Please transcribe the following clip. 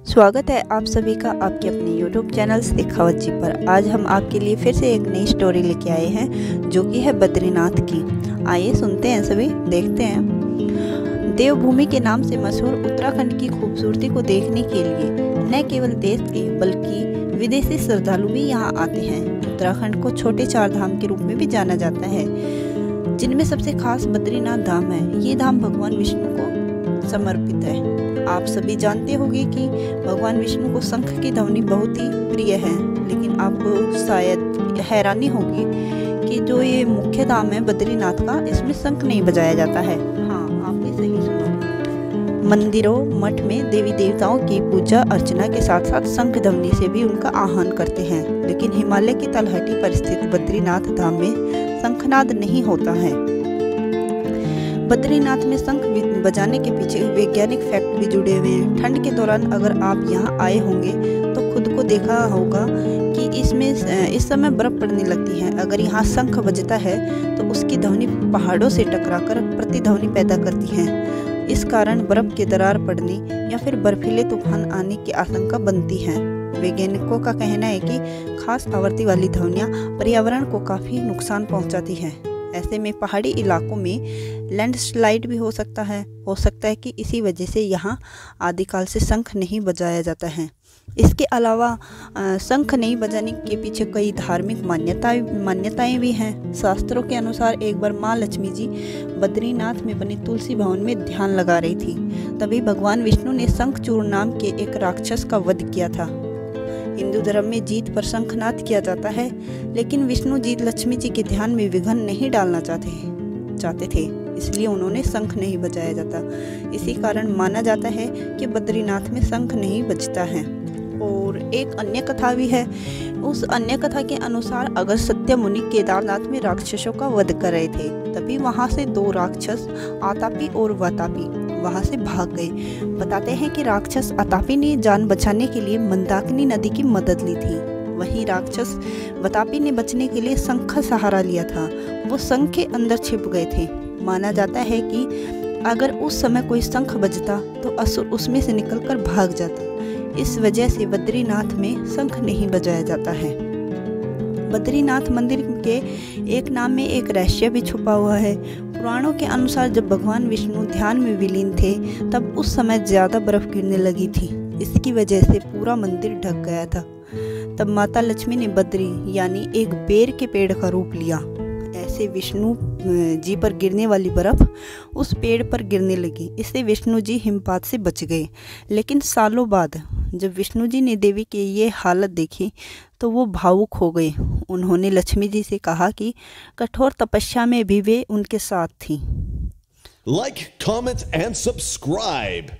स्वागत है आप सभी का आपके अपने YouTube चैनल शेखावत जी पर। आज हम आपके लिए फिर से एक नई स्टोरी लेके आए हैं जो कि है बद्रीनाथ की। आइए सुनते हैं, सभी देखते हैं। देवभूमि के नाम से मशहूर उत्तराखंड की खूबसूरती को देखने के लिए न केवल देश के बल्कि विदेशी श्रद्धालु भी यहाँ आते हैं। उत्तराखंड को छोटे चार धाम के रूप में भी जाना जाता है, जिनमें सबसे खास बद्रीनाथ धाम है। ये धाम भगवान विष्णु को समर्पित है। आप सभी जानते होंगे कि भगवान विष्णु को शंख की ध्वनि बहुत ही प्रिय है, लेकिन आपको शायद हैरानी होगी कि जो ये मुख्य धाम है बद्रीनाथ का, इसमें शंख नहीं बजाया जाता है। हाँ, आपने सही सुना। मंदिरों मठ में देवी देवताओं की पूजा अर्चना के साथ साथ शंख ध्वनि से भी उनका आह्वान करते हैं, लेकिन हिमालय की तलहटी पर स्थित बद्रीनाथ धाम में शंखनाद नहीं होता है। बद्रीनाथ में शंख बजाने के पीछे वैज्ञानिक फैक्ट भी जुड़े हुए हैं। ठंड के दौरान अगर आप यहाँ आए होंगे तो खुद को देखा होगा कि इसमें इस समय बर्फ पड़ने लगती है। अगर यहाँ शंख बजता है तो उसकी ध्वनि पहाड़ों से टकराकर प्रतिध्वनि पैदा करती है। इस कारण बर्फ की दरार पड़ने या फिर बर्फीले तूफान आने की आशंका बनती है। वैज्ञानिकों का कहना है कि खास आवृत्ति वाली ध्वनियाँ पर्यावरण को काफ़ी नुकसान पहुँचाती हैं। ऐसे में पहाड़ी इलाकों में लैंडस्लाइड भी हो सकता है कि इसी वजह से यहाँ आदिकाल से शंख नहीं बजाया जाता है। इसके अलावा शंख नहीं बजाने के पीछे कई धार्मिक मान्यताएं भी हैं। शास्त्रों के अनुसार एक बार माँ लक्ष्मी जी बद्रीनाथ में बने तुलसी भवन में ध्यान लगा रही थी, तभी भगवान विष्णु ने शंखचूड़ नाम के एक राक्षस का वध किया था। हिंदू धर्म में जीत पर शंखनाद किया जाता है, लेकिन विष्णु जी लक्ष्मी जी के ध्यान में विघ्न नहीं डालना चाहते थे, इसलिए उन्होंने शंख नहीं बजाया जाता। इसी कारण माना जाता है कि बद्रीनाथ में शंख नहीं बजता है। और एक अन्य कथा भी है। उस अन्य कथा के अनुसार अगर सत्य मुनि केदारनाथ में राक्षसों का वध कर रहे थे, तभी वहां से दो राक्षस आतापी और वातापी वहां से भाग गए। बताते हैं कि राक्षस आतापी ने जान बचाने के लिए मंदाकिनी नदी की मदद ली थी। वहीं राक्षस वातापी ने बचने के लिए शंख का सहारा लिया था। वो शंख के अंदर छिप गए थे। माना जाता है कि अगर उस समय कोई शंख बजता तो असुर उसमें से निकलकर भाग जाता। इस वजह से बद्रीनाथ में शंख नहीं बजाया जाता है। बद्रीनाथ मंदिर के एक नाम में एक रहस्य भी छुपा हुआ है। पुराणों के अनुसार जब भगवान विष्णु ध्यान में विलीन थे, तब उस समय ज़्यादा बर्फ गिरने लगी थी। इसकी वजह से पूरा मंदिर ढक गया था। तब माता लक्ष्मी ने बद्री यानी एक बेर के पेड़ का रूप लिया। ऐसे विष्णु जी पर गिरने वाली बर्फ उस पेड़ पर गिरने लगी। इससे विष्णु जी हिमपात से बच गए। लेकिन सालों बाद जब विष्णु जी ने देवी की ये हालत देखी तो वो भावुक हो गए। उन्होंने लक्ष्मी जी से कहा कि कठोर तपस्या में भी वे उनके साथ थी। Like, comment and subscribe.